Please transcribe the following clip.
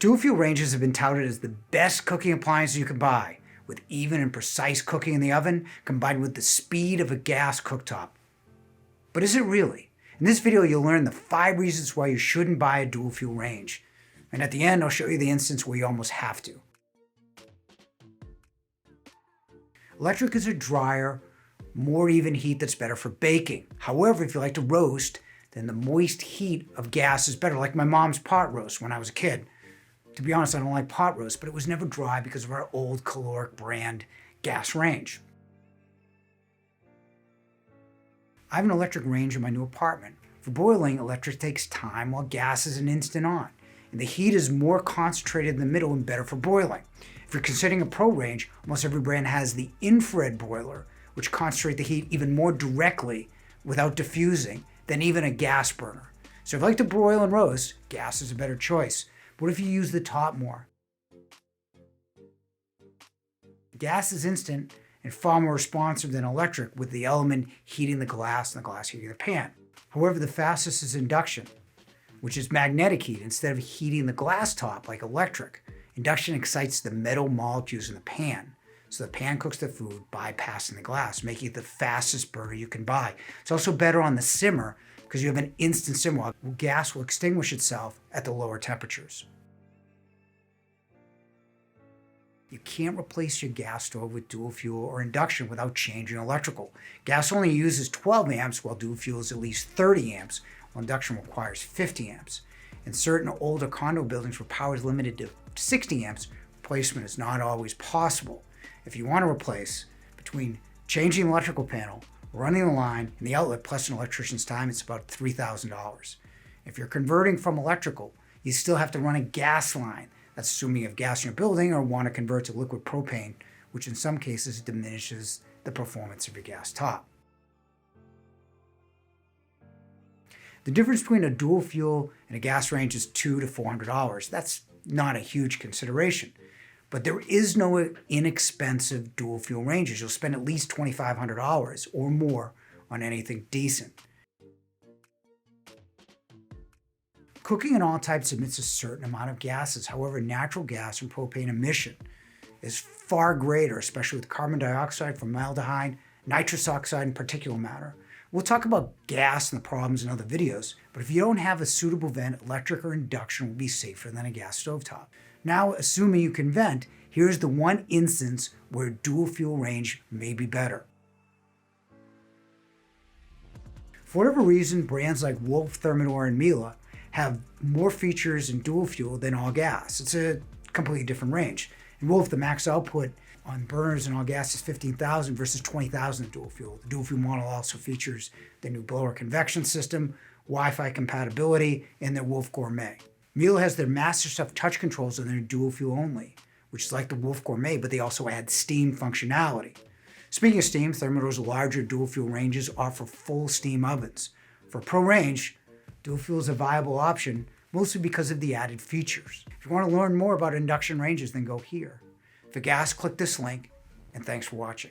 Dual fuel ranges have been touted as the best cooking appliances you can buy, with even and precise cooking in the oven combined with the speed of a gas cooktop. But is it really? In this video, you'll learn the 5 reasons why you shouldn't buy a dual fuel range. And at the end, I'll show you the instance where you almost have to. Electric is a drier, more even heat that's better for baking. However, if you like to roast, then the moist heat of gas is better, like my mom's pot roast when I was a kid. To be honest, I don't like pot roast, but it was never dry because of our old caloric brand gas range. I have an electric range in my new apartment. For boiling, electric takes time while gas is an instant on, and the heat is more concentrated in the middle and better for boiling. If you're considering a pro range, almost every brand has the infrared boiler, which concentrates the heat even more directly without diffusing than even a gas burner. So if you like to broil and roast, gas is a better choice. What if you use the top more? Gas is instant and far more responsive than electric, with the element heating the glass and the glass heating the pan. However, the fastest is induction, which is magnetic heat instead of heating the glass top like electric. Induction excites the metal molecules in the pan, so the pan cooks the food bypassing the glass, making it the fastest burner you can buy. It's also better on the simmer because you have an instant simmer while gas will extinguish itself at the lower temperatures. You can't replace your gas stove with dual fuel or induction without changing electrical. Gas only uses 12 amps while dual fuel is at least 30 amps, while induction requires 50 amps. In certain older condo buildings where power is limited to 60 amps, replacement is not always possible. If you want to replace, between changing the electrical panel, running the line, and the outlet plus an electrician's time, it's about $3,000. If you're converting from electrical, you still have to run a gas line. That's assuming you have gas in your building or want to convert to liquid propane, which in some cases diminishes the performance of your gas top. The difference between a dual fuel and a gas range is $200 to $400. That's not a huge consideration. But there is no inexpensive dual fuel ranges. You'll spend at least $2,500 or more on anything decent. Cooking in all types emits a certain amount of gases. However, natural gas and propane emission is far greater, especially with carbon dioxide, formaldehyde, nitrous oxide, and particulate matter. We'll talk about gas and the problems in other videos, but if you don't have a suitable vent, electric or induction will be safer than a gas stovetop. Now, assuming you can vent, here's the one instance where a dual fuel range may be better. For whatever reason, brands like Wolf, Thermador, and Miele have more features in dual fuel than all gas. It's a completely different range. In Wolf, the max output on burners and all gas is 15,000 versus 20,000 in dual fuel. The dual fuel model also features the new blower convection system, Wi-Fi compatibility, and their Wolf Gourmet. Miele has their MasterStuff touch controls on their dual fuel only, which is like the Wolf Gourmet, but they also add steam functionality. Speaking of steam, Thermador's larger dual fuel ranges offer full steam ovens. For a pro range, dual fuel is a viable option, mostly because of the added features. If you want to learn more about induction ranges, then go here. For gas, click this link, and thanks for watching.